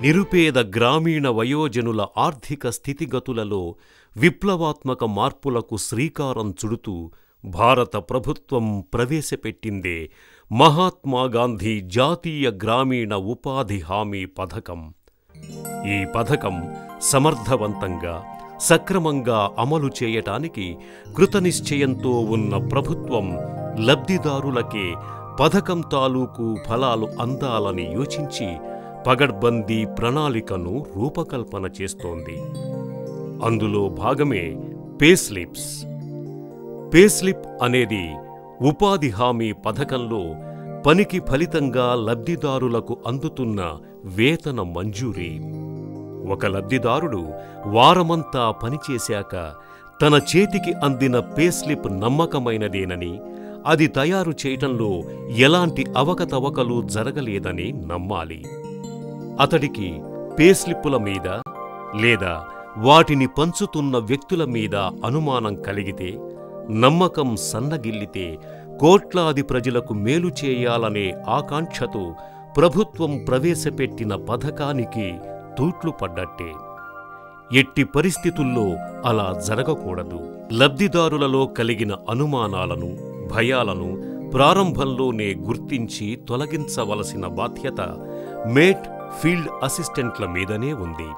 నిరుపేద గ్రామీణ వయోజనుల ఆర్థిక స్థితిగతులలో విప్లవాత్మక మార్పులకు శ్రీకారం చుడుతూ భారత ప్రభుత్వం ప్రవేశపెట్టిందే మహాత్మాగాంధీ జాతీయ గ్రామీణ ఉపాధి హామీ పథకం. ఈ పథకం సమర్థవంతంగా, సక్రమంగా అమలు చేయటానికి కృతనిశ్చయంతో ఉన్న ప్రభుత్వం లబ్ధిదారులకే పథకం తాలూకు ఫలాలు అందాలని యోచించి పగడ్బందీ ప్రణాళికను రూపకల్పన చేస్తోంది. అందులో భాగమే పేస్లిప్స్. పేస్లిప్ అనేది ఉపాధి హామీ పథకంలో పనికి ఫలితంగా లబ్ధిదారులకు అందుతున్న వేతన మంజూరీ. ఒక లబ్ధిదారుడు వారమంతా పనిచేశాక తన చేతికి అందిన పేస్లిప్ నమ్మకమైనదేనని, అది తయారు చేయటంలో ఎలాంటి అవకతవకలు జరగలేదని నమ్మాలి. అతడికి పేస్లిప్పుల మీద లేదా వాటిని పంచుతున్న వ్యక్తుల మీద అనుమానం కలిగితే, నమ్మకం సన్నగిల్లితే కోట్లాది ప్రజలకు మేలు చేయాలనే ఆకాంక్షతో ప్రభుత్వం ప్రవేశపెట్టిన పథకానికి తూట్లు పడ్డట్టే. ఎట్టి పరిస్థితుల్లో అలా జరగకూడదు. లబ్ధిదారులలో కలిగిన అనుమానాలను, భయాలను ప్రారంభంలోనే గుర్తించి తొలగించవలసిన బాధ్యత మేట్ ఫీల్డ్ అసిస్టెంట్ల మీదనే ఉంది.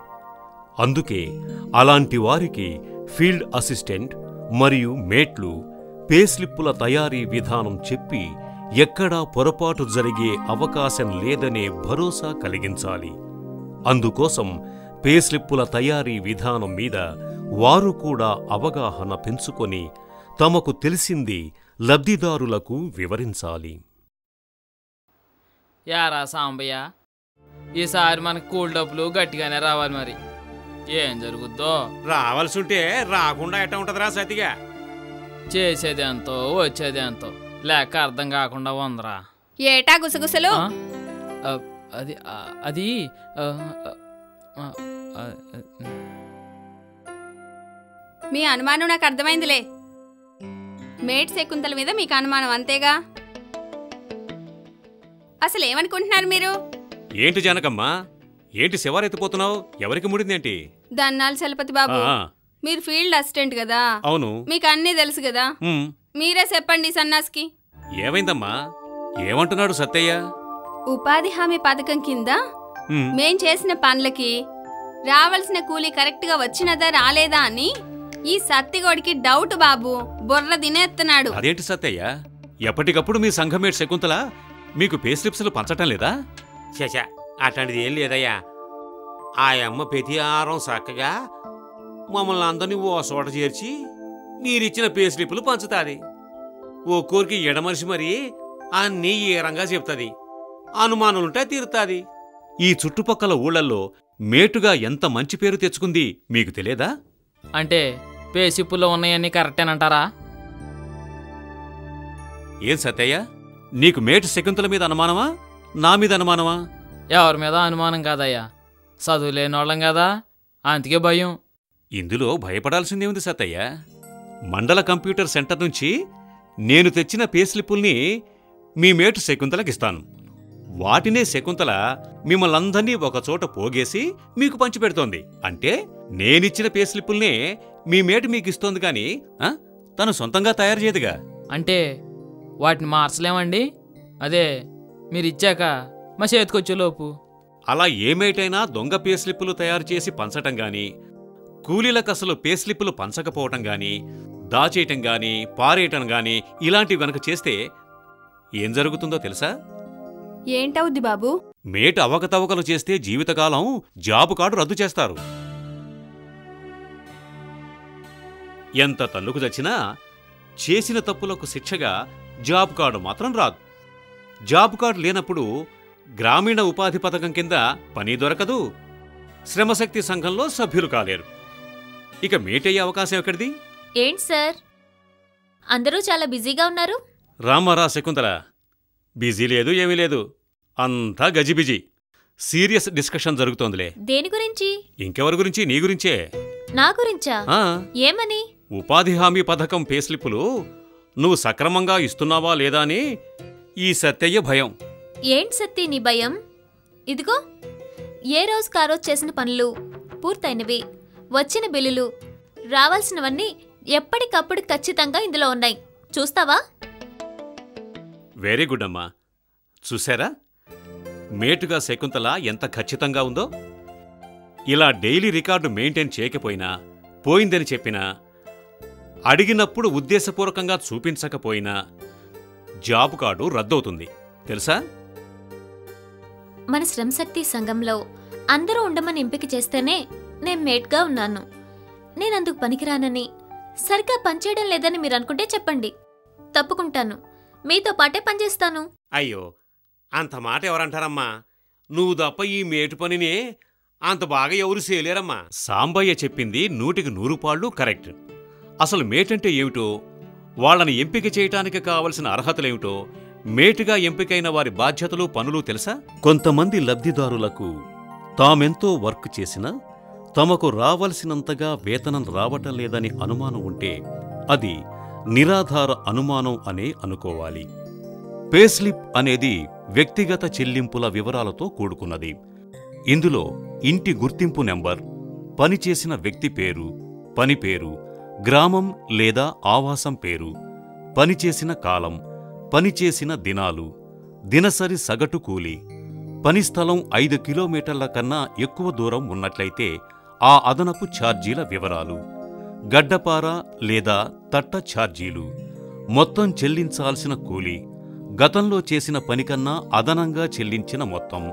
అందుకే అలాంటి వారికి ఫీల్డ్ అసిస్టెంట్ మరియు మేట్లు పేస్లిప్పుల తయారీ విధానం చెప్పి ఎక్కడా పొరపాటు జరిగే అవకాశం లేదనే భరోసా కలిగించాలి. అందుకోసం పేస్లిప్పుల తయారీ విధానం మీద వారు కూడా అవగాహన పెంచుకొని తమకు తెలిసింది లబ్ధిదారులకు వివరించాలి. యారా సాంబయ్య, ఈసారి మనకు కూల్ డబ్బులు గట్టిగానే రావాలి. మరి ఏం జరుగుద్దో. రావాల్సి ఉంటే రాకుండా ఎట్లా ఉంటదిరా సతిగా? చేసేది ఎంతో వచ్చేది ఎంతో లేక అర్థం కాకుండా ఉందరా. ఏటా గుసగుసలు? అది అది మీ అనుమానం నాకు అర్థమైందిలే. మేట్ శకుంతల మీద మీకు అనుమానం అంతేగా? అసలు ఏమనుకుంటున్నారు మీరు? ఏంటి జానకమ్మా, ఏంటి శివారెత్తిపోతున్నావు? ఎవరికి ముడిందేంటి? దన్నాలు చలపతి బాబు, మీరు ఫీల్డ్ అసిస్టెంట్ కదా? అవును. మీకు అన్నీ తెలుసు కదా? మీరే చెప్పండి సన్నాస్కి. ఏమైందమ్మా? ఏమంటున్నాడు సత్తయ్య? ఉపాధి హామీ పథకం కింద మేం చేసిన పనులకి రావాల్సిన కూలీ కరెక్ట్ గా వచ్చినదా రాలేదా అని ఈ సత్తిగోడికి డౌట్ బాబు. బొర్ర తినేస్తున్నాడు. అదేంటి సత్తయ్య, ఎప్పటికప్పుడు మీ సంఘమేట్ శకుంతల మీకు పేస్లిప్స్లు పంచటం లేదా? చచా, అట్లాంటిది ఏం లేదయ్యా. ఆ అమ్మ ప్రతి ఆరం చక్కగా మమ్మల్ని అందరినీ ఓ చోట చేర్చి మీరిచ్చిన పేస్లిప్పులు పంచుతాది. ఒక్కోరికి ఎడమనిషి మరి అన్నీ ఏరంగా చెప్తుంది. అనుమానులుంటే తీరుతాది. ఈ చుట్టుపక్కల ఊళ్ళల్లో మేటుగా ఎంత మంచి పేరు తెచ్చుకుంది మీకు తెలియదా? అంటే పేసిప్పుల్లో ఉన్నాయన్నీ కరెక్టేనంటారా? ఏం సత్తయ్య, నీకు మేటు శకుంతల మీద అనుమానమా, నా మీద అనుమానమా? ఎవరి మీద అనుమానం కాదయ్యా, చదువు లేనోళ్ళం కదా, అందుకే భయం. ఇందులో భయపడాల్సిందేముంది సత్తయ్య? మండల కంప్యూటర్ సెంటర్ నుంచి నేను తెచ్చిన పేస్లిప్పుల్ని మీ మేటు శకుంతలకిస్తాను. వాటినే శకుంతల మిమ్మల్ందరినీ ఒకచోట పోగేసి మీకు పంచిపెడుతోంది. అంటే నేనిచ్చిన పేస్లిప్పుల్నే మీ మేటు మీకిస్తోంది కాని తను సొంతంగా తయారు చేయదుగా. అంటే వాటిని మార్చలేమండి? అదే మీరిచ్చాక మా చేతికొచ్చేలోపు. అలా ఏమేటైనా దొంగ పేస్లిప్పులు తయారు చేసి పంచటం గాని, కూలీలకు అసలు పేస్లిప్పులు పంచకపోవటం గాని, దాచేయటం గాని, పారేయటం గాని ఇలాంటివి గనక చేస్తే ఏం జరుగుతుందో తెలుసా? ఏంటవుద్ది బాబు? మేటు అవకతవకలు చేస్తే జీవితకాలం జాబు కార్డు రద్దు చేస్తారు. ఎంత తన్నుకు చచ్చినా చేసిన తప్పులకు శిక్షగా జాబ్ కార్డు మాత్రం రాదు. జాబ్ కార్డు లేనప్పుడు గ్రామీణ ఉపాధి పథకం కింద పని దొరకదు, శ్రమశక్తి సంఘంలో సభ్యులు కాలేరు. ఇక మేటయ్యే అవకాశం ఎక్కడిది? ఏంటి సార్, అందరూ చాలా బిజీగా ఉన్నారు? రామారా శకుంతల, బిజీ లేదు ఏమీ లేదు, అంతా గజిబిజీ. Serious discussion జరుగుతోందిలే. దేని గురించి? ఇంకెవరి గురించి? నీ గురించే. నా గురించా? ఏమని? ఉపాధి హామీ పథకం పేస్లిప్పులు నువ్వు సక్రమంగా ఇస్తున్నావా లేదా అని ఈ సత్తయ్య భయం. ఏంటి సత్తి నీ భయం? ఇదిగో ఏ రోజుకు ఆ రోజు చేసిన పనులు, పూర్తయినవి, వచ్చిన బిల్లులు, రావాల్సినవన్నీ ఎప్పటికప్పుడు ఖచ్చితంగా ఇందులో ఉన్నాయి. చూస్తావా? వెరీ గుడ్ అమ్మా. చూశారా మేటుగా శకుంతల ఎంత ఖచ్చితంగా ఉందో? ఇలా డైలీ రికార్డు మెయింటైన్ చేయకపోయినా, పోయిందని చెప్పినా, అడిగినప్పుడు ఉద్దేశపూర్వకంగా చూపించకపోయినా జాబ్ కార్డు రద్దవుతుంది తెలుసా? మన శ్రమశక్తి సంఘంలో అందరూ ఉండమని ఎంపిక చేస్తేనే నేను మేట్గా ఉన్నాను. నేనందుకు పనికిరానని, సరిగ్గా పనిచేయడం లేదని మీరు అనుకుంటే చెప్పండి, తప్పుకుంటాను. మీతో పాటే పనిచేస్తాను. అయ్యో, అంత మాట ఎవరంటారమ్మా? నువ్వు తప్ప ఈ మేటు పనినే అంత బాగా ఎవరు చేయలేరమ్మా. సాంబయ్య చెప్పింది 100% కరెక్ట్. అసలు మేటంటే ఏమిటో, వాళ్ళని ఎంపిక చేయటానికి కావలసిన అర్హతలేమిటో, మేటుగా ఎంపికైన వారి బాధ్యతలు, పనులు తెలుసా? కొంతమంది లబ్ధిదారులకు తామెంతో వర్క్ చేసినా తమకు రావలసినంతగా వేతనం రావటం లేదని అనుమానం ఉంటే అది నిరాధార అనుమానం అనే అనుకోవాలి. పేస్లిప్ అనేది వ్యక్తిగత చెల్లింపుల వివరాలతో కూడుకున్నది. ఇందులో ఇంటి గుర్తింపు నెంబర్, పనిచేసిన వ్యక్తి పేరు, పని పేరు, గ్రామం లేదా ఆవాసం పేరు, పనిచేసిన కాలం, పనిచేసిన దినాలు, దినసరి సగటు కూలి, పని స్థలం 5 కిలోమీటర్ల కన్నా ఎక్కువ దూరం ఉన్నట్లయితే ఆ అదనపు ఛార్జీల వివరాలు, గడ్డపార లేదా తట్ట ఛార్జీలు, మొత్తం చెల్లించాల్సిన కూలి, గతంలో చేసిన పనికన్నా అదనంగా చెల్లించిన మొత్తం,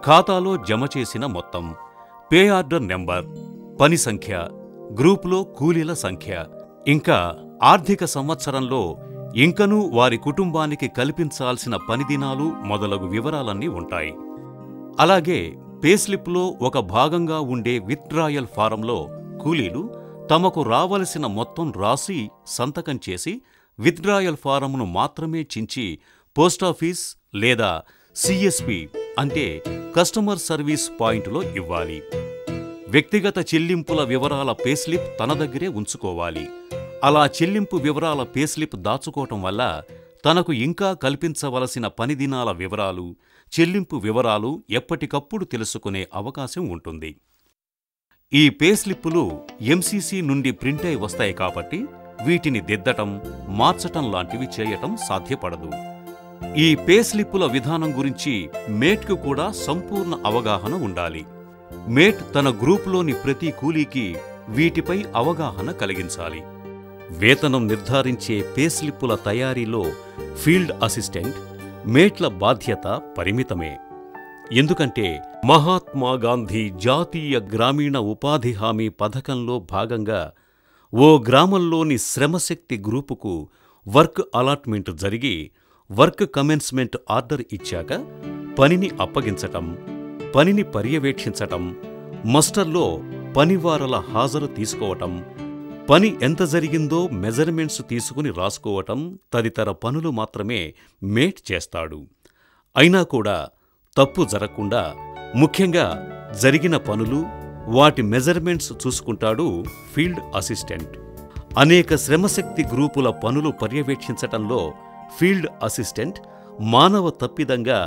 ఖాతాలో జమ చేసిన మొత్తం, పే ఆర్డర్ నెంబర్, పని సంఖ్య, గ్రూపులో కూలీల సంఖ్య, ఇంకా ఆర్థిక సంవత్సరంలో ఇంకనూ వారి కుటుంబానికి కల్పించాల్సిన పని దినాలు మొదలగు వివరాలన్నీ ఉంటాయి. అలాగే పేస్లిప్లో ఒక భాగంగా ఉండే విత్డ్రాయల్ ఫారంలో కూలీలు తమకు రావలసిన మొత్తం రాసి సంతకం చేసి విత్డ్రాయల్ ఫారంను మాత్రమే చించి పోస్టాఫీస్ లేదా సిఎస్పి అంటే కస్టమర్ సర్వీస్ పాయింట్లో ఇవ్వాలి. వ్యక్తిగత చెల్లింపుల వివరాల పేస్లిప్ తన దగ్గరే ఉంచుకోవాలి. అలా చెల్లింపు వివరాల పేస్లిప్ దాచుకోవటం వల్ల తనకు ఇంకా కల్పించవలసిన పని దినాల వివరాలు, చెల్లింపు వివరాలు ఎప్పటికప్పుడు తెలుసుకునే అవకాశం ఉంటుంది. ఈ పేస్లిప్పులు ఎంసీసీ నుండి ప్రింట్ అయి వస్తాయి కాబట్టి వీటిని దిద్దటం, మార్చటం లాంటివి చేయటం సాధ్యపడదు. ఈ పేస్లిప్పుల విధానం గురించి మేట్కు కూడా సంపూర్ణ అవగాహన ఉండాలి. మేట్ తన గ్రూపులోని ప్రతి కూలీకి వీటిపై అవగాహన కలిగించాలి. వేతనం నిర్ధారించే పేస్లిప్పుల తయారీలో ఫీల్డ్ అసిస్టెంట్, మేట్ల బాధ్యత పరిమితమే. ఎందుకంటే మహాత్మాగాంధీ జాతీయ గ్రామీణ ఉపాధి హామీ పథకంలో భాగంగా ఓ గ్రామంలోని శ్రమశక్తి గ్రూపుకు వర్క్ అలాట్మెంట్ జరిగి వర్క్ కమెన్స్మెంట్ ఆర్డర్ ఇచ్చాక పనిని అప్పగించటం, పనిని పర్యవేక్షించటం, మస్టర్లో పనివారల హాజరు తీసుకోవటం, పని ఎంత జరిగిందో మెజర్మెంట్స్ తీసుకుని రాసుకోవటం తదితర పనులు మాత్రమే మేట్ చేస్తాడు. అయినా కూడా తప్పు జరగకుండా ముఖ్యంగా జరిగిన పనులు, వాటి మెజర్మెంట్స్ చూసుకుంటాడు ఫీల్డ్ అసిస్టెంట్. అనేక శ్రమశక్తి గ్రూపుల పనులు పర్యవేక్షించటంలో ఫీల్డ్ అసిస్టెంట్ మానవ తప్పిదంగా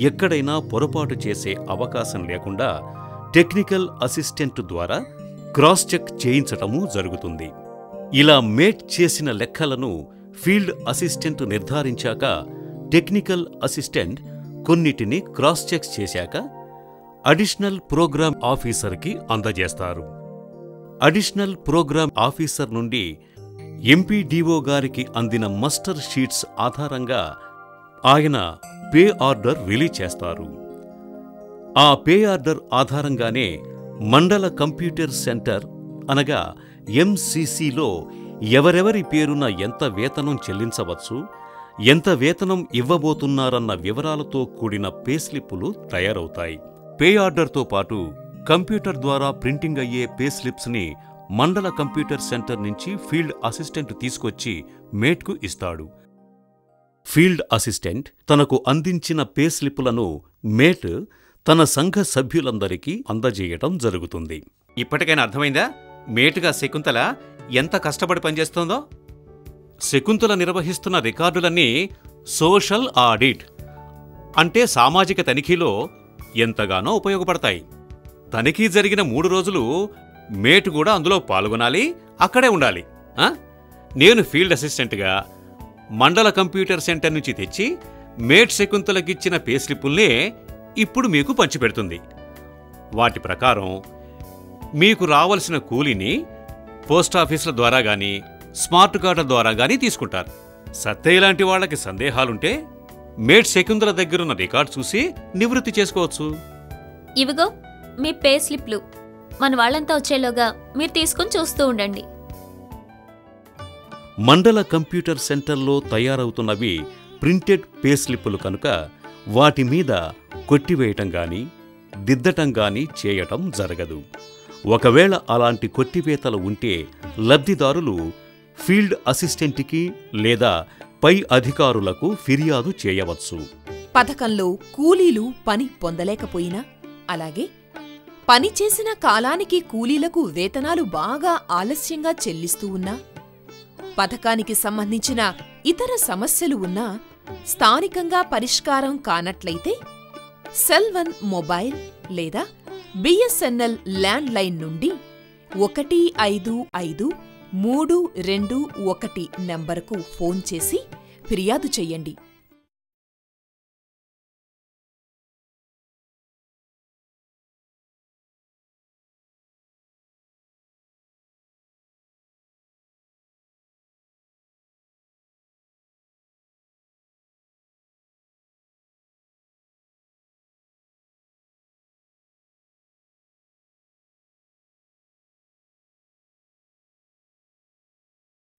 ఎక్కడైనా పొరపాటు చేసే అవకాశం లేకుండా టెక్నికల్ అసిస్టెంట్ ద్వారా క్రాస్ చెక్ చేయించటమూ జరుగుతుంది. ఇలా మేట్ చేసిన లెక్కలను ఫీల్డ్ అసిస్టెంట్ నిర్ధారించాక టెక్నికల్ అసిస్టెంట్ కొన్నిటిని క్రాస్ చెక్ చేశాక అడిషనల్ ప్రోగ్రామ్ ఆఫీసర్కి అందజేస్తారు. అడిషనల్ ప్రోగ్రామ్ ఆఫీసర్ నుండి ఎంపీడీఓ గారికి అందిన మస్టర్ షీట్స్ ఆధారంగా ఆయన పే ఆర్డర్ రిలీజ్ చేస్తారు. ఆ పే ఆర్డర్ ఆధారంగానే మండల కంప్యూటర్ సెంటర్ అనగా ఎంసీసీలో ఎవరెవరి పేరున ఎంత వేతనం చెల్లించవచ్చు, ఎంత వేతనం ఇవ్వబోతున్నారన్న వివరాలతో కూడిన పేస్లిప్పులు తయారవుతాయి. పే ఆర్డర్తో పాటు కంప్యూటర్ ద్వారా ప్రింటింగ్ అయ్యే పేస్లిప్స్ని మండల కంప్యూటర్ సెంటర్ నుంచి ఫీల్డ్ అసిస్టెంట్ తీసుకొచ్చి మేట్కు ఇస్తాడు. ఫీల్డ్ అసిస్టెంట్ తనకు అందించిన పేస్లిప్పులను మేట్ తన సంఘ సభ్యులందరికీ అందజేయటం జరుగుతుంది. ఇప్పటికైనా అర్థమైందా మేటుగా శకుంతల ఎంత కష్టపడి పనిచేస్తోందో? శకుంతల నిర్వహిస్తున్న రికార్డులన్నీ సోషల్ ఆడిట్ అంటే సామాజిక తనిఖీలో ఎంతగానో ఉపయోగపడతాయి. తనిఖీ జరిగిన 3 రోజులు మేటు కూడా అందులో పాల్గొనాలి, అక్కడే ఉండాలి. నేను ఫీల్డ్ అసిస్టెంట్గా మండల కంప్యూటర్ సెంటర్ నుంచి తెచ్చి మేట్ శకుంతలకిచ్చిన పే స్లిప్పుల్నే ఇప్పుడు మీకు పంచిపెడుతుంది. వాటి ప్రకారం మీకు రావలసిన కూలీని పోస్టాఫీసుల ద్వారా గానీ స్మార్ట్ కార్డుల ద్వారా గానీ తీసుకుంటారు. సత్తయ్య లాంటి వాళ్ళకి సందేహాలుంటే మేట్ శకుంతల దగ్గరున్న రికార్డు చూసి నివృత్తి చేసుకోవచ్చు. ఇవిగో మీ పే స్లిప్లు. మన వాళ్ళంతా వచ్చేలోగా మీరు తీసుకుని చూస్తూ ఉండండి. మండల కంప్యూటర్ సెంటర్లో తయారవుతున్నవి ప్రింటెడ్ పే స్లిప్పులు కనుక వాటి మీద కొట్టివేయటం గాని దిద్దటం గాని చేయటం జరగదు. ఒకవేళ అలాంటి కొట్టివేతలు ఉంటే లబ్ధిదారులు ఫీల్డ్ అసిస్టెంట్కి లేదా పై అధికారులకు ఫిర్యాదు చేయవచ్చు. పథకంలో కూలీలు పని పొందలేకపోయినా, అలాగే పనిచేసిన కాలానికి కూలీలకు వేతనాలు బాగా ఆలస్యంగా చెల్లిస్తూ ఉన్నా, పథకానికి సంబంధించిన ఇతర సమస్యలు ఉన్నా స్థానికంగా పరిష్కారం కానట్లయితే సెల్1 మొబైల్ లేదా బిఎస్ఎన్ఎల్ ల్యాండ్లైన్ నుండి 155-321 నంబరుకు ఫోన్ చేసి ఫిర్యాదు చెయ్యండి.